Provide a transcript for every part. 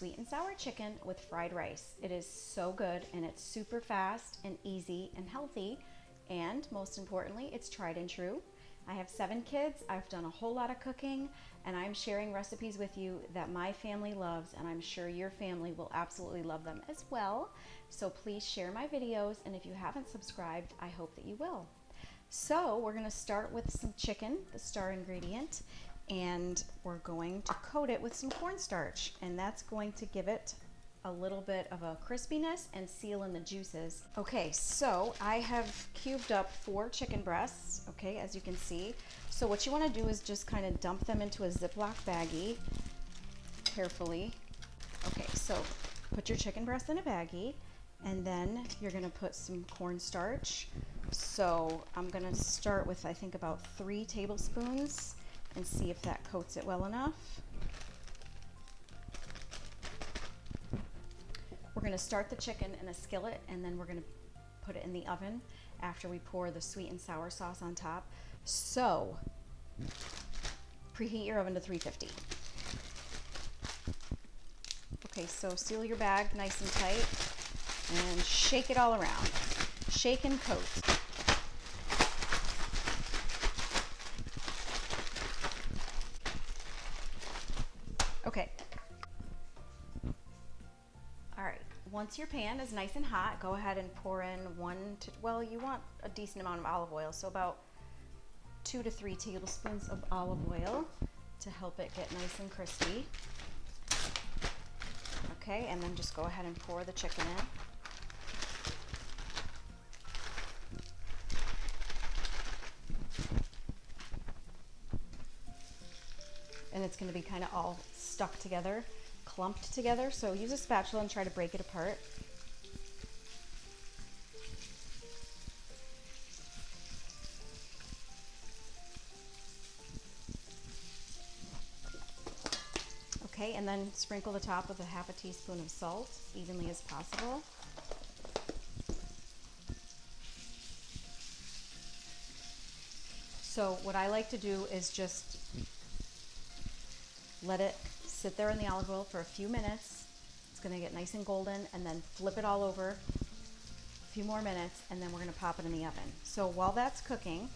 sweet and sour chicken with fried rice. It is so good and it's super fast and easy and healthy, and most importantly, it's tried and true. I have 7 kids, I've done a whole lot of cooking, and I'm sharing recipes with you that my family loves, and I'm sure your family will absolutely love them as well. So please share my videos, and if you haven't subscribed, I hope that you will. So we're gonna start with some chicken, the star ingredient, and we're going to coat it with some cornstarch, and that's going to give it a little bit of a crispiness and seal in the juices. Okay, so I have cubed up 4 chicken breasts, okay, as you can see. So what you want to do is just kind of dump them into a Ziploc baggie carefully. Okay, so put your chicken breast in a baggie, and then you're going to put some cornstarch. So I'm going to start with, I think, about 3 tablespoons and see if that coats it well enough. We're going to start the chicken in a skillet, and then we're going to put it in the oven after we pour the sweet and sour sauce on top. So preheat your oven to 350. Okay, so seal your bag nice and tight and shake it all around. Shake and coat. Okay. Once your pan is nice and hot, go ahead and pour in you want a decent amount of olive oil, so about 2 to 3 tablespoons of olive oil to help it get nice and crispy. Okay, and then just go ahead and pour the chicken in. And it's going to be kind of all stuck together, clumped together, so use a spatula and try to break it apart. Okay, and then sprinkle the top with a half a teaspoon of salt, evenly as possible. So what I like to do is just let it sit there in the olive oil for a few minutes. It's going to get nice and golden, and then flip it all over a few more minutes, and then we're going to pop it in the oven. So while that's cooking,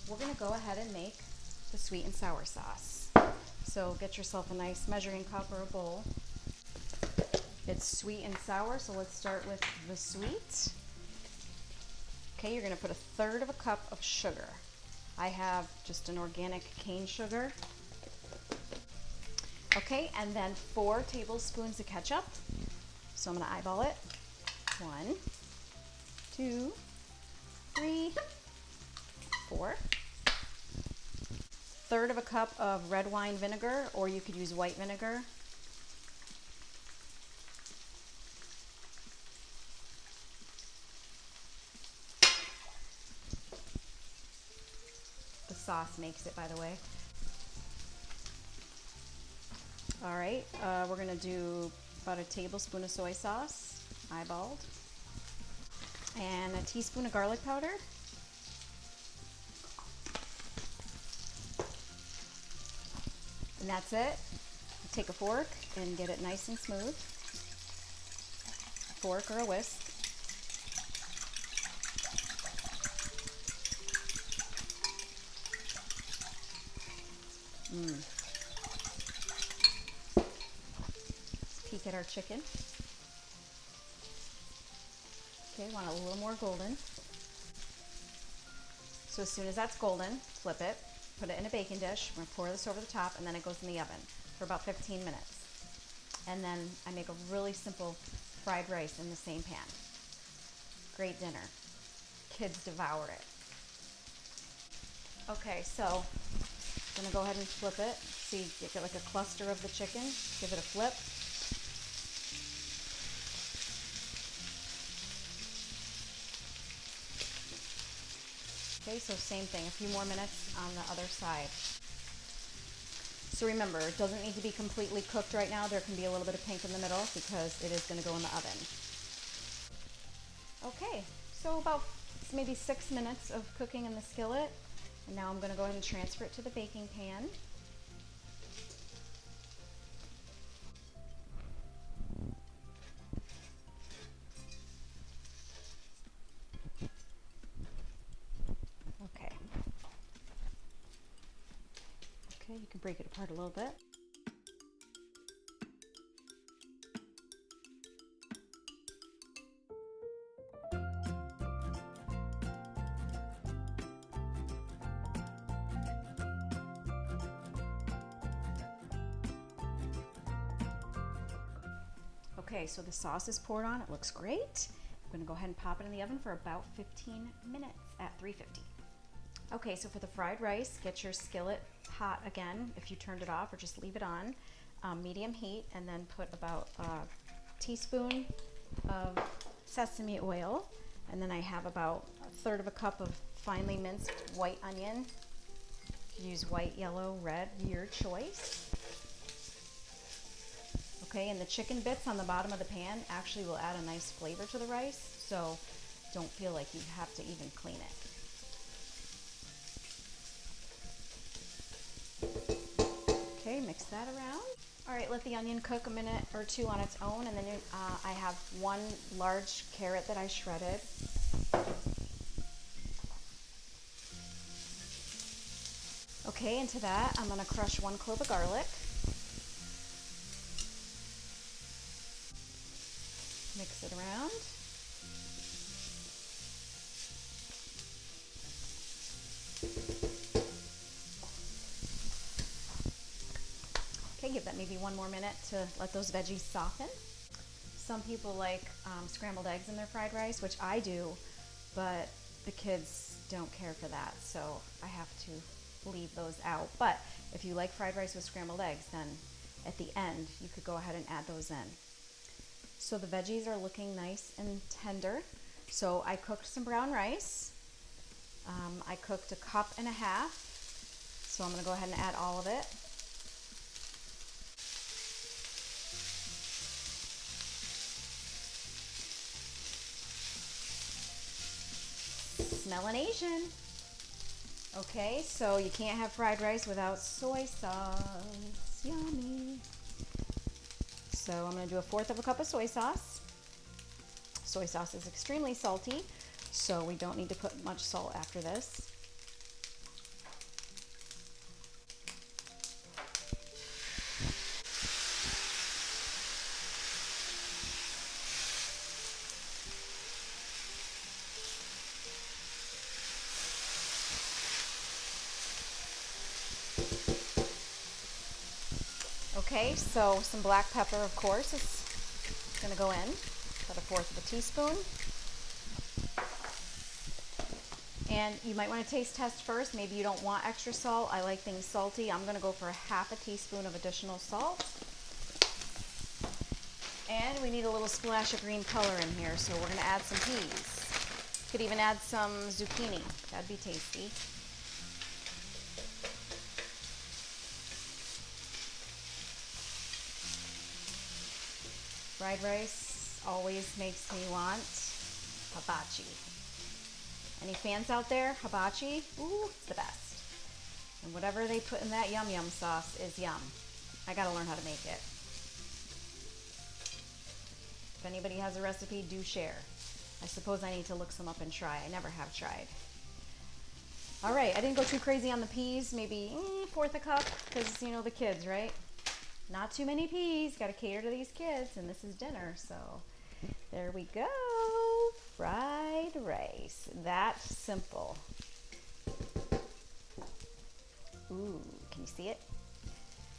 we're going to go ahead and make the sweet and sour sauce. So get yourself a nice measuring cup or a bowl. It's sweet and sour, so let's start with the sweet. Okay, you're going to put 1/3 of a cup of sugar. I have just an organic cane sugar. Okay, and then 4 tablespoons of ketchup. So I'm going to eyeball it. 1, 2, 3, 4. 1/3 of a cup of red wine vinegar, or you could use white vinegar. The sauce makes it, by the way. All right, we're going to do about a tablespoon of soy sauce, eyeballed, and a teaspoon of garlic powder. And that's it. Take a fork and get it nice and smooth. A fork or a whisk. Peek at our chicken. Okay, want it a little more golden. So as soon as that's golden, flip it, put it in a baking dish. We're gonna pour this over the top, and then it goes in the oven for about 15 minutes. And then I make a really simple fried rice in the same pan. Great dinner. Kids devour it. Okay, so I'm gonna go ahead and flip it. See, you get like a cluster of the chicken. Give it a flip. Okay, so same thing, a few more minutes on the other side. So remember, it doesn't need to be completely cooked right now. There can be a little bit of pink in the middle because it is going to go in the oven. Okay, so about maybe 6 minutes of cooking in the skillet. And now I'm going to go ahead and transfer it to the baking pan. Okay, you can break it apart a little bit. Okay, so the sauce is poured on. It looks great. I'm gonna go ahead and pop it in the oven for about 15 minutes at 350. Okay, so for the fried rice, get your skillet hot again if you turned it off, or just leave it on medium heat, and then put about a teaspoon of sesame oil, and then I have about 1/3 of a cup of finely minced white onion. Use white, yellow, red, your choice. Okay, and the chicken bits on the bottom of the pan actually will add a nice flavor to the rice, so don't feel like you have to even clean it. Okay, mix that around. All right, let the onion cook a minute or two on its own, and then I have 1 large carrot that I shredded. Okay, into that, I'm gonna crush 1 clove of garlic. Mix it around. Okay, give that maybe 1 more minute to let those veggies soften. Some people like scrambled eggs in their fried rice, which I do, but the kids don't care for that, so I have to leave those out. But if you like fried rice with scrambled eggs, then at the end you could go ahead and add those in. So the veggies are looking nice and tender. So I cooked some brown rice. I cooked 1.5 cups. So I'm gonna go ahead and add all of it. Smelling Asian. Okay, so you can't have fried rice without soy sauce. Yummy. So I'm gonna do 1/4 cup of soy sauce. Soy sauce is extremely salty, so we don't need to put much salt after this. Okay, so some black pepper, of course, is gonna go in. About 1/4 teaspoon. And you might want to taste test first. Maybe you don't want extra salt. I like things salty. I'm gonna go for 1/2 teaspoon of additional salt. And we need a little splash of green color in here, so we're gonna add some peas. Could even add some zucchini. That'd be tasty. Fried rice always makes me want hibachi. Any fans out there? Hibachi? Ooh, it's the best. And whatever they put in that yum yum sauce is yum. I gotta learn how to make it. If anybody has a recipe, do share. I suppose I need to look some up and try. I never have tried. All right, I didn't go too crazy on the peas. Maybe 1/4 cup, because you know the kids, right? Not too many peas. Got to cater to these kids, and this is dinner, so there we go. Fried rice. That simple. Ooh, can you see it?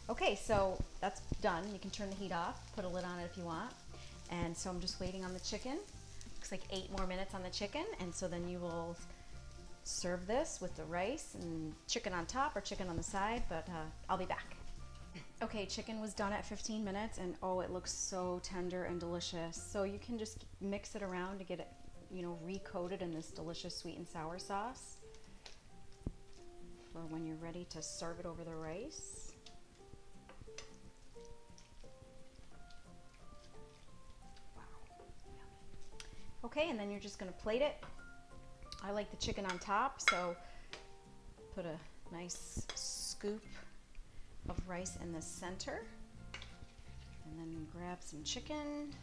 Okay, so that's done. You can turn the heat off, put a lid on it if you want. And so I'm just waiting on the chicken. Looks like 8 more minutes on the chicken, and so then you will serve this with the rice and chicken on top or chicken on the side, but I'll be back. Okay, chicken was done at 15 minutes, and oh, it looks so tender and delicious. So you can just mix it around to get it, you know, recoated in this delicious sweet and sour sauce for when you're ready to serve it over the rice. Wow. Okay, and then you're just gonna plate it. I like the chicken on top, so put a nice scoop of rice in the center, and then grab some chicken,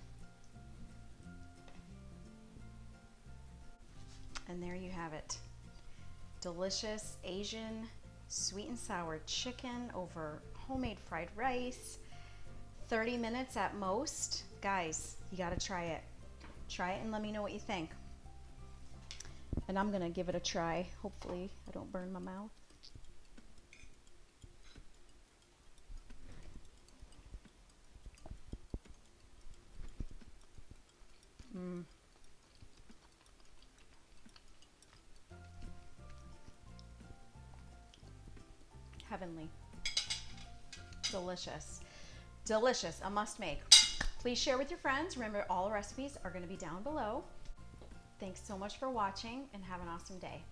and there you have it. Delicious Asian sweet and sour chicken over homemade fried rice. 30 minutes at most. Guys, you gotta try it. Try it and let me know what you think. And I'm gonna give it a try. Hopefully I don't burn my mouth. Heavenly. Delicious. Delicious, a must make. Please share with your friends. Remember, all recipes are going to be down below. Thanks so much for watching and have an awesome day.